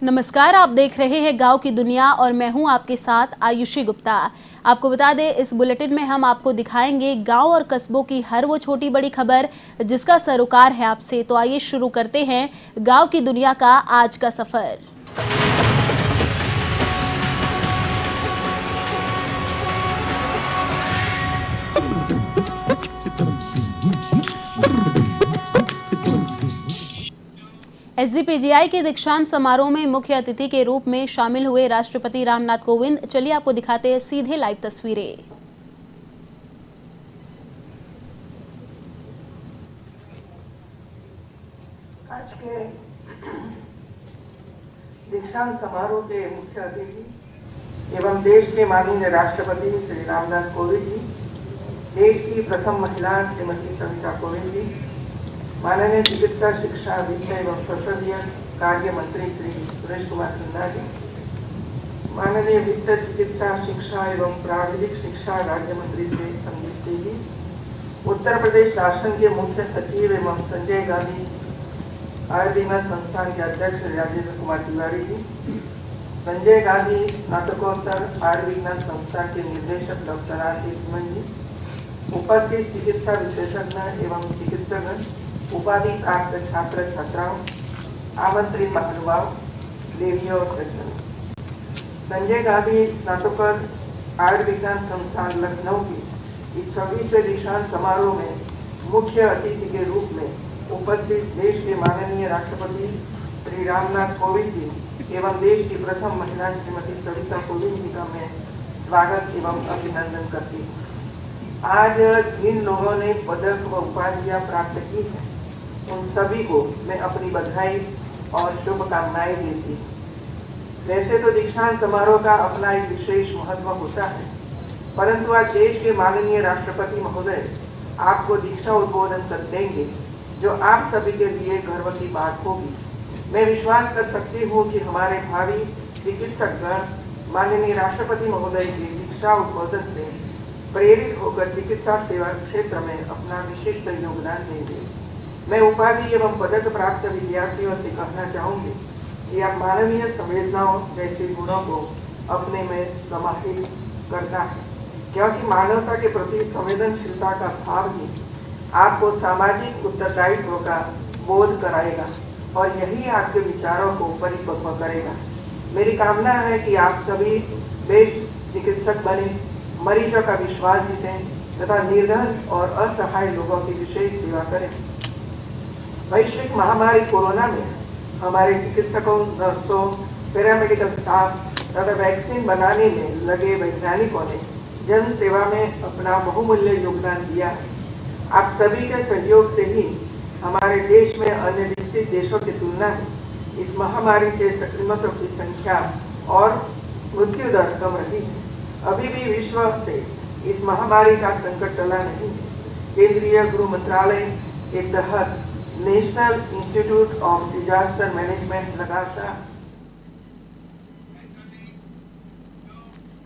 नमस्कार, आप देख रहे हैं गांव की दुनिया और मैं हूं आपके साथ आयुषी गुप्ता। आपको बता दें, इस बुलेटिन में हम आपको दिखाएंगे गांव और कस्बों की हर वो छोटी बड़ी खबर जिसका सरोकार है आपसे। तो आइए शुरू करते हैं गांव की दुनिया का आज का सफर। एसजीपीजीआई के दीक्षांत समारोह में मुख्य अतिथि के रूप में शामिल हुए राष्ट्रपति रामनाथ कोविंद। चलिए आपको दिखाते हैं सीधे लाइव तस्वीरें। आज के दीक्षांत समारोह के मुख्य अतिथि एवं देश के माननीय राष्ट्रपति श्री रामनाथ कोविंद जी, देश की प्रथम महिला श्रीमती सविता कोविंद जी, माननीय चिकित्सा शिक्षा वित्त एवं संसदीय कार्य मंत्री श्री सुरेश कुमार सिन्हा जी, माननीय वित्त चिकित्सा शिक्षा एवं प्राविधिक शिक्षा राज्य मंत्री श्री संदीप सिंह जी, उत्तर प्रदेश शासन के मुख्य सचिव एवं संजय गांधी आयुर्विज्ञान संस्थान के अध्यक्ष राजेंद्र कुमार तिवारी जी, संजय गांधी स्नातकोत्तर आयुर्विज्ञान संस्थान के निदेशक डॉक्टर आर.के. सुमन जी, उपस्थित चिकित्सा विशेषज्ञ एवं चिकित्सकगण, उपाधि प्राप्त छात्र छात्राओं, आमंत्रित महानुभाव, देवियों और सज्जनों, संजय गांधी स्नातकोत्तर आयुर्विज्ञान संस्थान लखनऊ की इस 26वें दीक्षांत समारोह में मुख्य अतिथि के रूप में उपस्थित देश के माननीय राष्ट्रपति श्री रामनाथ कोविंद जी एवं देश की प्रथम महिला श्रीमती सविता कोविंद जी का मैं स्वागत एवं अभिनंदन करती हूँ। आज जिन लोगों ने पदक व उपाधियां प्राप्त की है, उन सभी को मैं अपनी बधाई और शुभकामनाएं देती हूँ। वैसे तो दीक्षांत समारोह का अपना एक विशेष महत्व होता है, परंतु आज देश के माननीय राष्ट्रपति महोदय आपको दीक्षा उद्बोधन कर देंगे, जो आप सभी के लिए गर्व की बात होगी। मैं विश्वास कर सकती हूँ कि हमारे भावी चिकित्सकगण माननीय राष्ट्रपति महोदय के दीक्षा उद्बोधन से प्रेरित होकर चिकित्सा सेवा क्षेत्र में अपना विशिष्ट योगदान देंगे। मैं उपाधि एवं पदक प्राप्त विद्यार्थियों से कहना चाहूंगी कि आप मानवीय संवेदनाओं जैसे गुणों को अपने में समाहित करना है, क्योंकि मानवता के प्रति संवेदनशीलता का भाव ही आपको सामाजिक उत्तरदायित्व का बोध कराएगा और यही आपके विचारों को परिपक्व करेगा। मेरी कामना है कि आप सभी बेस्ट चिकित्सक बने, मरीजों का विश्वास जीतें तथा निर्धन और असहाय लोगों की विशेष सेवा करें। वैश्विक महामारी कोरोना में हमारे चिकित्सकों, नर्सों, पैरामेडिकल स्टाफ तथा वैक्सीन बनाने में लगे वैज्ञानिकों ने जन सेवा में अपना बहुमूल्य योगदान दिया है। आप सभी के सहयोग से ही हमारे देश में अन्य विकसित देशों की तुलना में इस महामारी से संक्रमितों की संख्या और मृत्यु दर कम रही है। अभी भी विश्व से इस महामारी का संकट टला नहीं है। केंद्रीय गृह मंत्रालय के तहत national institute of disaster management लगातार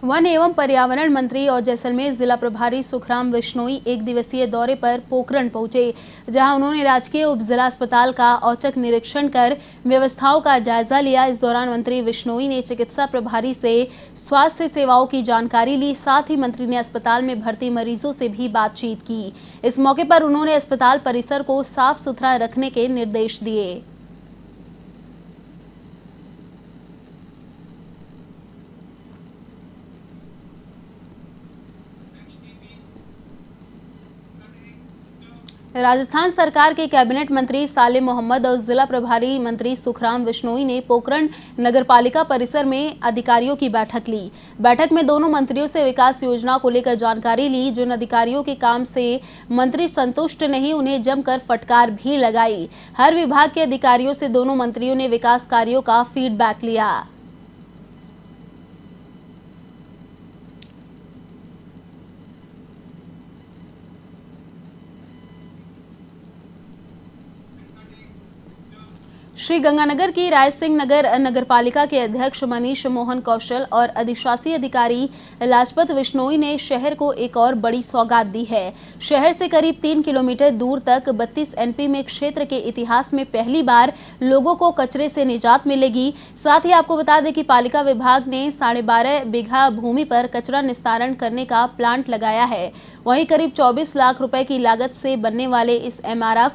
वन एवं पर्यावरण मंत्री और जैसलमेर जिला प्रभारी सुखराम विश्नोई एक दिवसीय दौरे पर पोखरण पहुंचे, जहां उन्होंने राजकीय उप जिला अस्पताल का औचक निरीक्षण कर व्यवस्थाओं का जायजा लिया। इस दौरान मंत्री विश्नोई ने चिकित्सा प्रभारी से स्वास्थ्य सेवाओं की जानकारी ली। साथ ही मंत्री ने अस्पताल में भर्ती मरीजों से भी बातचीत की। इस मौके पर उन्होंने अस्पताल परिसर को साफ सुथरा रखने के निर्देश दिए। राजस्थान सरकार के कैबिनेट मंत्री सालेम मोहम्मद और जिला प्रभारी मंत्री सुखराम विश्नोई ने पोखरण नगरपालिका परिसर में अधिकारियों की बैठक ली। बैठक में दोनों मंत्रियों से विकास योजना को लेकर जानकारी ली। जिन अधिकारियों के काम से मंत्री संतुष्ट नहीं, उन्हें जमकर फटकार भी लगाई। हर विभाग के अधिकारियों से दोनों मंत्रियों ने विकास कार्यों का फीडबैक लिया। श्रीगंगानगर की राय सिंह नगर नगरपालिका के अध्यक्ष मनीष मोहन कौशल और अधिशासी अधिकारी लाजपत बिश्नोई ने शहर को एक और बड़ी सौगात दी है। शहर से करीब 3 किलोमीटर दूर तक 32 एनपी में क्षेत्र के इतिहास में पहली बार लोगों को कचरे से निजात मिलेगी। साथ ही आपको बता दें कि पालिका विभाग ने 12.5 बीघा भूमि पर कचरा निस्तारण करने का प्लांट लगाया है। वहीं करीब 24 लाख रुपए की लागत से बनने वाले इस एमआरएफ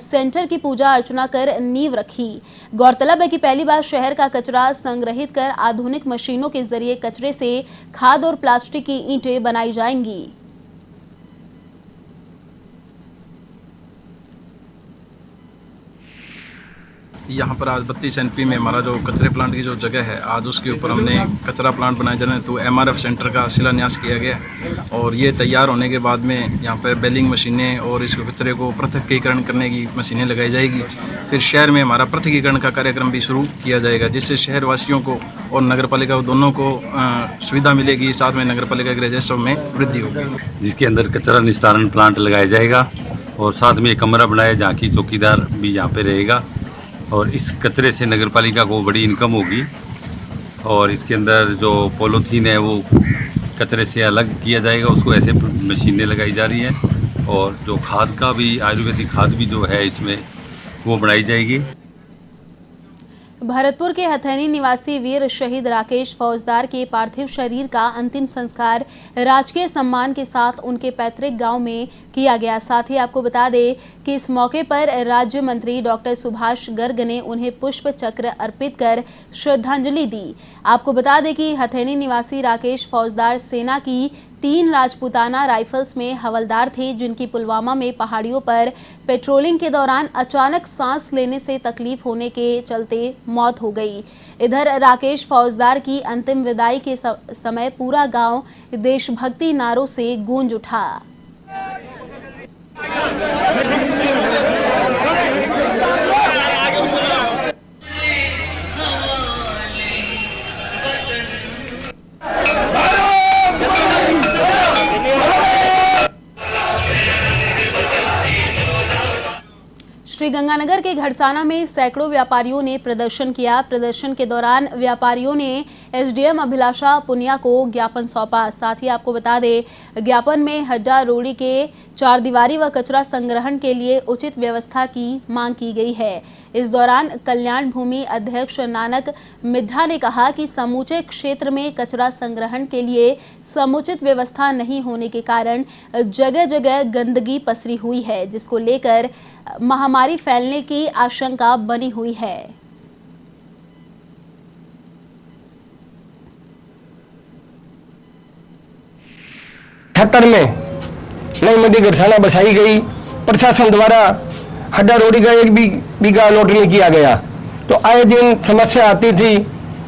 सेंटर की पूजा अर्चना कर नींव रखी। गौरतलब है कि पहली बार शहर का कचरा संग्रहित कर आधुनिक मशीनों के जरिए कचरे से खाद और प्लास्टिक की ईंटें बनाई जाएंगी। यहाँ पर आज 32 एनपी में हमारा जो कचरे प्लांट की जो जगह है, आज उसके ऊपर हमने कचरा प्लांट बनाया जा रहा है। तो एमआरएफ सेंटर का शिलान्यास किया गया और ये तैयार होने के बाद में यहाँ पर बेलिंग मशीनें और इसको कचरे को पृथक्कीकरण करने की मशीनें लगाई जाएगी। फिर शहर में हमारा पृथक्कीकरण का कार्यक्रम भी शुरू किया जाएगा, जिससे शहरवासियों को और नगर पालिका को दोनों को सुविधा मिलेगी। साथ में नगर पालिका के राजस्व में वृद्धि होगी, जिसके अंदर कचरा निस्तारण प्लांट लगाया जाएगा और साथ में एक कमरा बनाया जहाँ की चौकीदार भी यहाँ पे रहेगा। और इस कचरे से नगर पालिका को बड़ी इनकम होगी। और इसके अंदर जो पॉलीथीन है वो कचरे से अलग किया जाएगा, उसको ऐसे मशीनें लगाई जा रही हैं। और जो खाद का भी, आयुर्वेदिक खाद भी जो है इसमें वो बनाई जाएगी। भरतपुर के हथैनी निवासी वीर शहीद राकेश फौजदार के पार्थिव शरीर का अंतिम संस्कार राजकीय सम्मान के साथ उनके पैतृक गांव में किया गया। साथ ही आपको बता दें कि इस मौके पर राज्य मंत्री डॉक्टर सुभाष गर्ग ने उन्हें पुष्प चक्र अर्पित कर श्रद्धांजलि दी। आपको बता दें कि हथैनी निवासी राकेश फौजदार सेना की 3 राजपूताना राइफल्स में हवलदार थे, जिनकी पुलवामा में पहाड़ियों पर पेट्रोलिंग के दौरान अचानक सांस लेने से तकलीफ होने के चलते मौत हो गई। इधर राकेश फौजदार की अंतिम विदाई के समय पूरा गांव देशभक्ति नारों से गूंज उठा। श्रीगंगानगर के घड़साना में सैकड़ों व्यापारियों ने प्रदर्शन किया। प्रदर्शन के दौरान व्यापारियों ने एसडीएम अभिलाषा पुनिया को ज्ञापन सौंपा। साथ ही आपको बता दें, ज्ञापन में हड्डा रोड़ी के 4 दीवारी व कचरा संग्रहण के लिए उचित व्यवस्था की मांग की गई है। इस दौरान कल्याण भूमि अध्यक्ष नानक मिड्ढा ने कहा कि समूचे क्षेत्र में कचरा संग्रहण के लिए समुचित व्यवस्था नहीं होने के कारण जगह जगह गंदगी पसरी हुई है, जिसको लेकर महामारी फैलने की आशंका बनी हुई है। 78 में नई मंडी घड़साना बसाई गई। प्रशासन द्वारा हड्डा रोड़ी का 1 बीघा अलॉट नहीं किया गया, तो आए दिन समस्या आती थी।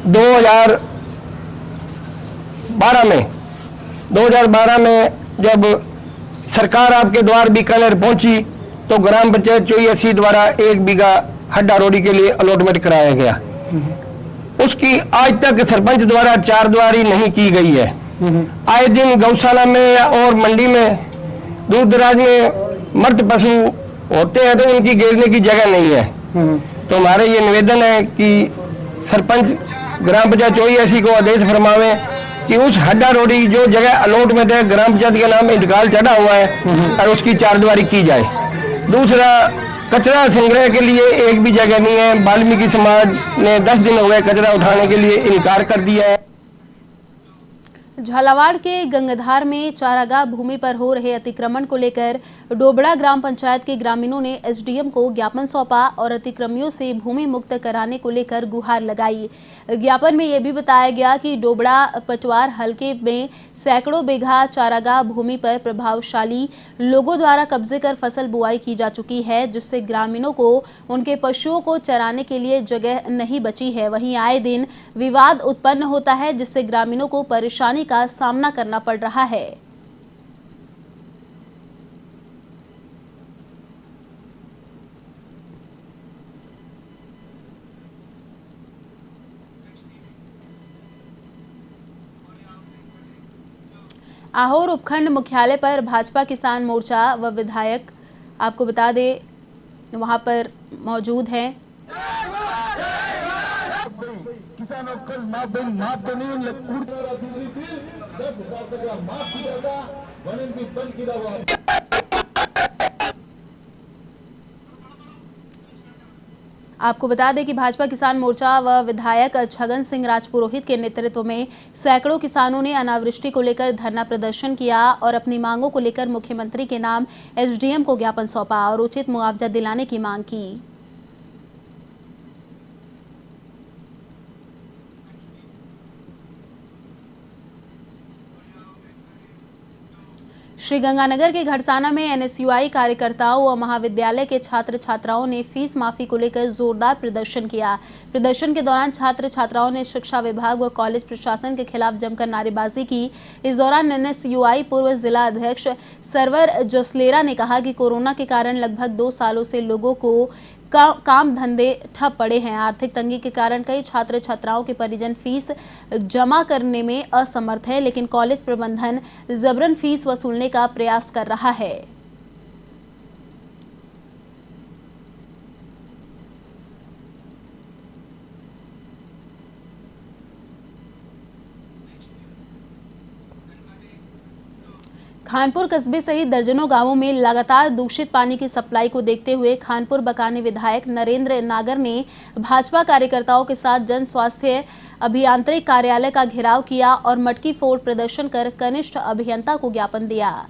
2012 में जब सरकार आपके द्वार बीकानेर पहुंची तो ग्राम पंचायत 84 द्वारा 1 बीघा हड्डा रोड़ी के लिए अलॉटमेंट कराया गया। उसकी आज तक सरपंच द्वारा 4 दीवारी नहीं की गई है। आए दिन गौशाला में और मंडी में दूर दराज में मर्द पशु होते हैं तो उनकी गिरने की जगह नहीं है। तो हमारे ये निवेदन है कि सरपंच ग्राम पंचायत 84 को आदेश फरमावे कि उस हड्डा रोड़ी जो जगह अलॉटमेंट है ग्राम पंचायत के नाम इंतकाल चढ़ा हुआ है और उसकी 4 दीवारी की जाए। दूसरा, कचरा संग्रह के लिए एक भी जगह नहीं है। वाल्मीकि समाज ने 10 दिन हो गए कचरा उठाने के लिए इनकार कर दिया है। झालावाड़ के गंगाधार में चारागाह भूमि पर हो रहे अतिक्रमण को लेकर डोबड़ा ग्राम पंचायत के ग्रामीणों ने एसडीएम को ज्ञापन सौंपा और अतिक्रमियों से भूमि मुक्त कराने को लेकर गुहार लगाई। ज्ञापन में यह भी बताया गया कि डोबड़ा पटवार हलके में सैकड़ों बीघा चारागाह भूमि पर प्रभावशाली लोगों द्वारा कब्जे कर फसल बुआई की जा चुकी है, जिससे ग्रामीणों को उनके पशुओं को चराने के लिए जगह नहीं बची है। वहीं आए दिन विवाद उत्पन्न होता है, जिससे ग्रामीणों को परेशानी का सामना करना पड़ रहा है। आहोर उपखंड मुख्यालय पर भाजपा किसान मोर्चा व विधायक आपको बता दें वहां पर मौजूद हैं। किसानों को कर्ज माफ तो नहीं दूसरी बिल 10,000 तक माफ की जाएगा वनन की बंद की जाएगा। आपको बता दें कि भाजपा किसान मोर्चा व विधायक छगन सिंह राजपुरोहित के नेतृत्व में सैकड़ों किसानों ने अनावृष्टि को लेकर धरना प्रदर्शन किया और अपनी मांगों को लेकर मुख्यमंत्री के नाम एसडीएम को ज्ञापन सौंपा और उचित मुआवजा दिलाने की मांग की। श्रीगंगानगर के घड़साना में एनएसयूआई कार्यकर्ताओं व महाविद्यालय के छात्र छात्राओं ने फीस माफी को लेकर जोरदार प्रदर्शन किया। प्रदर्शन के दौरान छात्र छात्राओं ने शिक्षा विभाग व कॉलेज प्रशासन के खिलाफ जमकर नारेबाजी की। इस दौरान एनएसयूआई पूर्व जिला अध्यक्ष सरवर जसलेरा ने कहा कि कोरोना के कारण लगभग 2 सालों से लोगों को काम धंधे ठप पड़े हैं। आर्थिक तंगी के कारण कई छात्र छात्राओं के परिजन फीस जमा करने में असमर्थ हैं, लेकिन कॉलेज प्रबंधन जबरन फीस वसूलने का प्रयास कर रहा है। खानपुर कस्बे सहित दर्जनों गांवों में लगातार दूषित पानी की सप्लाई को देखते हुए खानपुर बकानी विधायक नरेंद्र नागर ने भाजपा कार्यकर्ताओं के साथ जन स्वास्थ्य अभियांत्रिक कार्यालय का घेराव किया और मटकी फोड़ प्रदर्शन कर कनिष्ठ अभियंता को ज्ञापन दिया।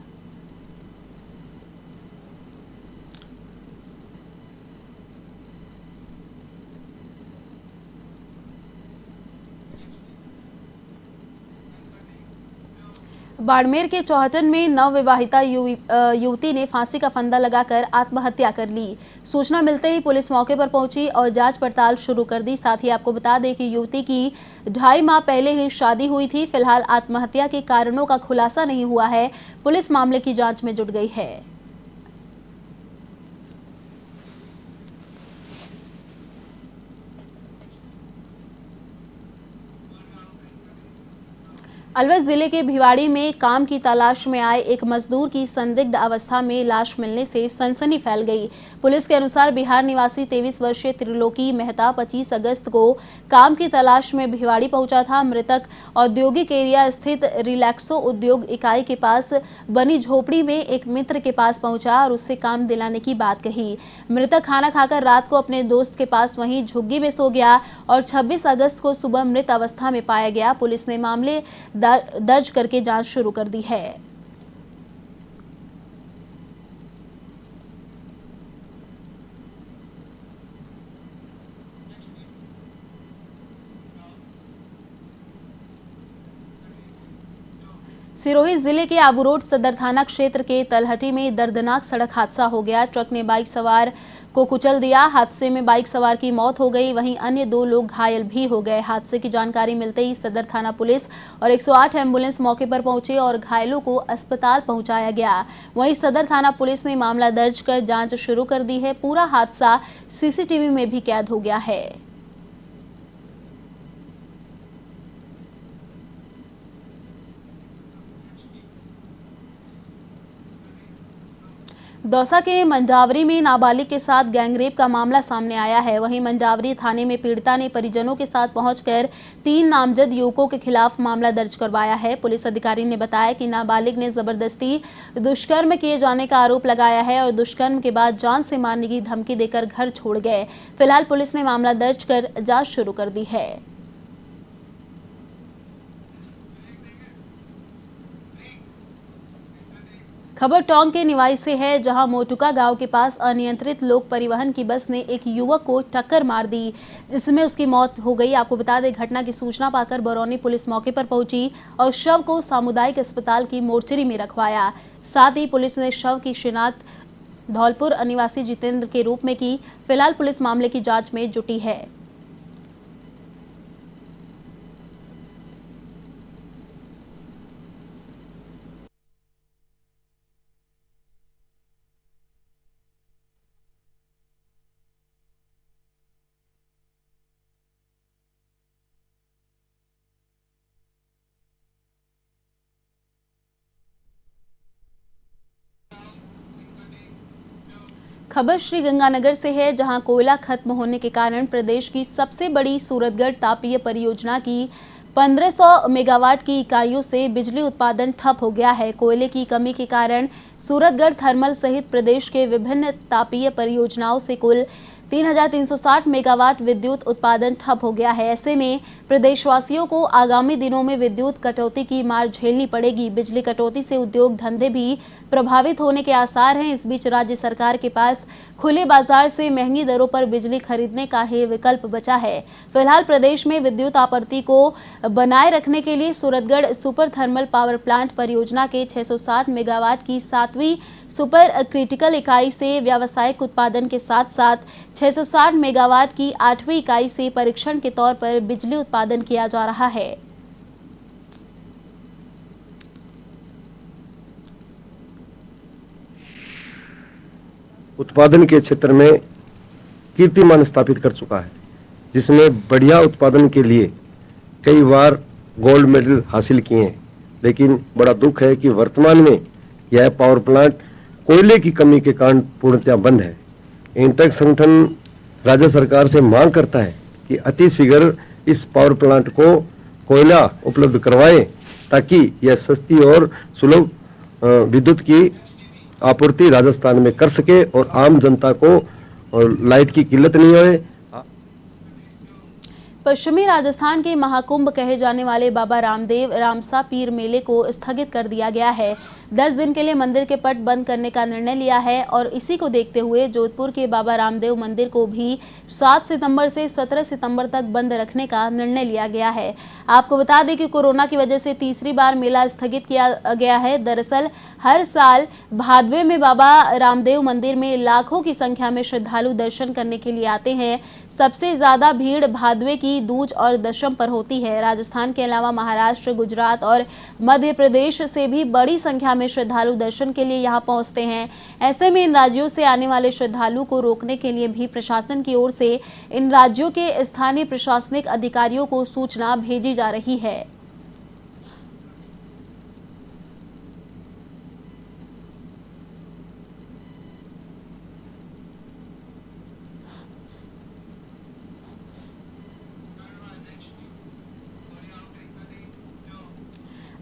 बाड़मेर के चौहटन में नवविवाहिता युवती ने फांसी का फंदा लगाकर आत्महत्या कर ली। सूचना मिलते ही पुलिस मौके पर पहुंची और जांच पड़ताल शुरू कर दी। साथ ही आपको बता दें कि युवती की 2.5 माह पहले ही शादी हुई थी। फिलहाल आत्महत्या के कारणों का खुलासा नहीं हुआ है। पुलिस मामले की जांच में जुट गई है। अलवर जिले के भिवाड़ी में काम की तलाश में आए एक मजदूर की संदिग्ध अवस्था में लाश मिलने से सनसनी फैल गई। पुलिस के अनुसार बिहार निवासी 23 वर्षीय त्रिलोकी मेहता 25 अगस्त को काम की तलाश में भिवाड़ी पहुंचा था। मृतक औद्योगिक एरिया स्थित रिलैक्सो उद्योग इकाई के पास बनी झोपड़ी में एक मित्र के पास पहुंचा और उससे काम दिलाने की बात कही। मृतक खाना खाकर रात को अपने दोस्त के पास वहीं झुग्गी में सो गया और 26 अगस्त को सुबह मृत अवस्था में पाया गया। पुलिस ने मामले दर्ज करके जांच शुरू कर दी है। सिरोही जिले के आबू रोड सदर थाना क्षेत्र के तलहटी में दर्दनाक सड़क हादसा हो गया। ट्रक ने बाइक सवार को कुचल दिया। हादसे में बाइक सवार की मौत हो गई, वहीं अन्य 2 लोग घायल भी हो गए। हादसे की जानकारी मिलते ही सदर थाना पुलिस और 108 एम्बुलेंस मौके पर पहुंचे और घायलों को अस्पताल पहुंचाया गया। वहीं सदर थाना पुलिस ने मामला दर्ज कर जांच शुरू कर दी है। पूरा हादसा सीसीटीवी में भी कैद हो गया है। दौसा के मंजावरी में नाबालिग के साथ गैंगरेप का मामला सामने आया है। वहीं मंजावरी थाने में पीड़िता ने परिजनों के साथ पहुंचकर 3 नामजद युवकों के खिलाफ मामला दर्ज करवाया है। पुलिस अधिकारी ने बताया कि नाबालिग ने जबरदस्ती दुष्कर्म किए जाने का आरोप लगाया है और दुष्कर्म के बाद जान से मारने की धमकी देकर घर छोड़ गए। फिलहाल पुलिस ने मामला दर्ज कर जांच शुरू कर दी है। खबर टोंक के निवाई से है, जहां मोटुका गांव के पास अनियंत्रित लोक परिवहन की बस ने एक युवक को टक्कर मार दी, जिसमें उसकी मौत हो गई। आपको बता दें, घटना की सूचना पाकर बरौनी पुलिस मौके पर पहुंची और शव को सामुदायिक अस्पताल की मोर्चरी में रखवाया। साथ ही पुलिस ने शव की शिनाख्त धौलपुर निवासी जितेंद्र के रूप में की। फिलहाल पुलिस मामले की जाँच में जुटी है। खबर श्रीगंगानगर से है, जहां कोयला खत्म होने के कारण प्रदेश की सबसे बड़ी सूरतगढ़ तापीय परियोजना की 1500 मेगावाट की इकाइयों से बिजली उत्पादन ठप हो गया है। कोयले की कमी के कारण सूरतगढ़ थर्मल सहित प्रदेश के विभिन्न तापीय परियोजनाओं से कुल 3360 मेगावाट विद्युत उत्पादन ठप हो गया है। ऐसे में प्रदेशवासियों को आगामी दिनों में विद्युत कटौती की मार झेलनी पड़ेगी। बिजली कटौती से उद्योग धंधे भी प्रभावित होने के आसार हैं। इस बीच राज्य सरकार के पास खुले बाजार से महंगी दरों पर बिजली खरीदने का ही विकल्प बचा है। फिलहाल प्रदेश में विद्युत आपूर्ति को बनाए रखने के लिए Suratgarh super thermal power plant परियोजना के 660 मेगावाट की 7वीं सुपर क्रिटिकल इकाई से व्यावसायिक उत्पादन के साथ साथ 660 मेगावाट की 8वीं इकाई से परीक्षण के तौर पर बिजली उत्पादन किया जा रहा है। उत्पादन के क्षेत्र में कीर्तिमान स्थापित कर चुका है, जिसमें बढ़िया उत्पादन के लिए कई बार गोल्ड मेडल हासिल किए हैं। लेकिन बड़ा दुख है कि वर्तमान में यह पावर प्लांट कोयले की कमी के कारण पूर्णतया बंद है। इंटेक संगठन राज्य सरकार से मांग करता है कि अति शीघ्र इस पावर प्लांट को कोयला उपलब्ध करवाएं, ताकि यह सस्ती और सुलभ विद्युत की आपूर्ति राजस्थान में कर सके और आम जनता को लाइट की किल्लत नहीं होए। पश्चिमी राजस्थान के महाकुंभ कहे जाने वाले बाबा रामदेव रामसा पीर मेले को स्थगित कर दिया गया है। 10 दिन के लिए मंदिर के पट बंद करने का निर्णय लिया है और इसी को देखते हुए जोधपुर के बाबा रामदेव मंदिर को भी 7 सितंबर से 17 सितंबर तक बंद रखने का निर्णय लिया गया है। आपको बता दें कि कोरोना की वजह से तीसरी बार मेला स्थगित किया गया है। दरअसल हर साल भादवे में बाबा रामदेव मंदिर में लाखों की संख्या में श्रद्धालु दर्शन करने के लिए आते हैं। सबसे ज्यादा भीड़ भादवे की दूज और दशम पर होती है। राजस्थान के अलावा महाराष्ट्र, गुजरात और मध्य प्रदेश से भी बड़ी संख्या में श्रद्धालु दर्शन के लिए यहां पहुंचते हैं। ऐसे में इन राज्यों से आने वाले श्रद्धालु को रोकने के लिए भी प्रशासन की ओर से इन राज्यों के स्थानीय प्रशासनिक अधिकारियों को सूचना भेजी जा रही है।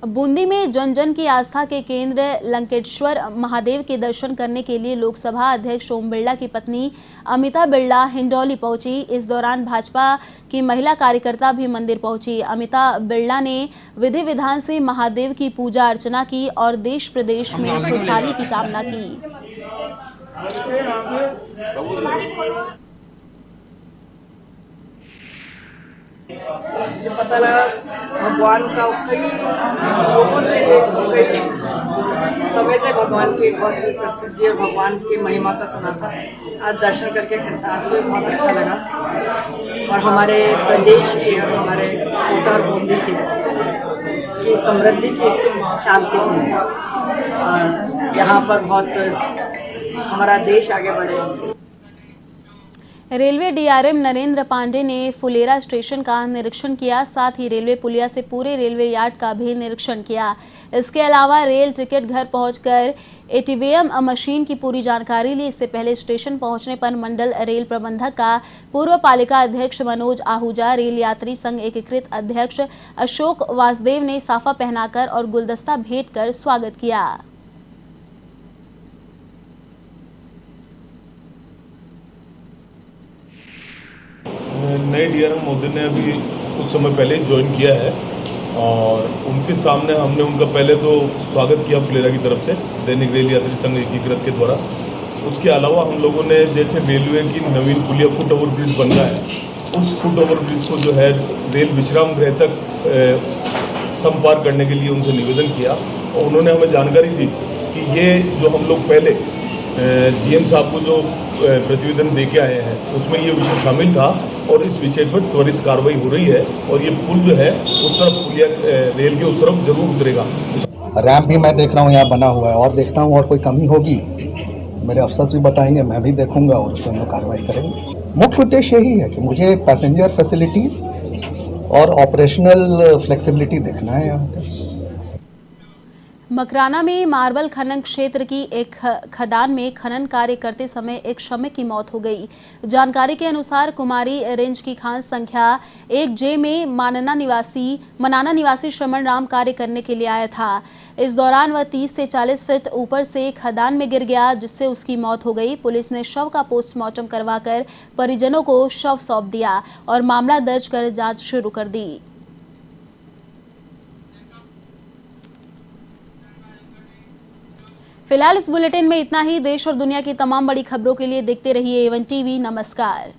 बूंदी में जन जन की आस्था के केंद्र लंकेश्वर महादेव के दर्शन करने के लिए लोकसभा अध्यक्ष ओम बिरला की पत्नी अमिता बिरला हिंडौली पहुंची। इस दौरान भाजपा की महिला कार्यकर्ता भी मंदिर पहुंची। अमिता बिरला ने विधि विधान से महादेव की पूजा अर्चना की और देश प्रदेश में खुशहाली की कामना की। जो पता लगा भगवान का कई लोगों से कई समय से भगवान की बहुत प्रसिद्धि है, भगवान की महिमा का सुना था। आज दर्शन करके कृतार्थ हुए, बहुत अच्छा लगा। और हमारे प्रदेश की और हमारे कोटा और बूंदी की समृद्धि की शांति की और यहाँ पर बहुत हमारा देश आगे बढ़े। रेलवे डीआरएम नरेंद्र पांडे ने फुलेरा स्टेशन का निरीक्षण किया। साथ ही रेलवे पुलिया से पूरे रेलवे यार्ड का भी निरीक्षण किया। इसके अलावा रेल टिकट घर पहुंचकर एटीवीएम मशीन की पूरी जानकारी ली। इससे पहले स्टेशन पहुंचने पर मंडल रेल प्रबंधक का पूर्व पालिका अध्यक्ष मनोज आहूजा, रेल यात्री संघ एकीकृत अध्यक्ष अशोक वासुदेव ने साफा पहनाकर और गुलदस्ता भेंट कर स्वागत किया। नए डीआरएम महोदय ने अभी कुछ समय पहले ज्वाइन किया है और उनके सामने हमने उनका पहले तो स्वागत किया फुलेरा की तरफ से, दैनिक रेल यात्री संघ एकीकृत के द्वारा। उसके अलावा हम लोगों ने जैसे रेलवे की नवीन पुलिया फुट ओवर ब्रिज बन रहा है, उस फुट ओवर ब्रिज को जो है रेल विश्राम गृह तक संपार करने के लिए उनसे निवेदन किया और उन्होंने हमें जानकारी दी कि ये जो हम लोग पहले जीएम साहब को जो प्रतिवेदन दे के आए हैं उसमें ये विषय शामिल था और इस विषय पर त्वरित कार्रवाई हो रही है और ये पुल जो है उस तरफ पुलिया रेल के उस तरफ जरूर उतरेगा। रैम्प भी मैं देख रहा हूँ यहाँ बना हुआ है और देखता हूँ और कोई कमी होगी मेरे अफसर भी बताएंगे, मैं भी देखूंगा और उस पर हम लोग कार्रवाई करेंगे। मुख्य उद्देश्य यही है कि मुझे पैसेंजर फैसिलिटीज़ और ऑपरेशनल फ्लेक्सिबिलिटी देखना है यहाँ पे। मकराना में मार्बल खनन क्षेत्र की एक खदान में खनन कार्य करते समय एक श्रमिक की मौत हो गई। जानकारी के अनुसार कुमारी रेंज की खान संख्या 1J में मनाना निवासी श्रमण राम कार्य करने के लिए आया था। इस दौरान वह 30 से 40 फीट ऊपर से खदान में गिर गया, जिससे उसकी मौत हो गई। पुलिस ने शव का पोस्टमार्टम करवाकर परिजनों को शव सौंप दिया और मामला दर्ज कर जांच शुरू कर दी। फिलहाल इस बुलेटिन में इतना ही। देश और दुनिया की तमाम बड़ी खबरों के लिए देखते रहिए A1 TV। नमस्कार।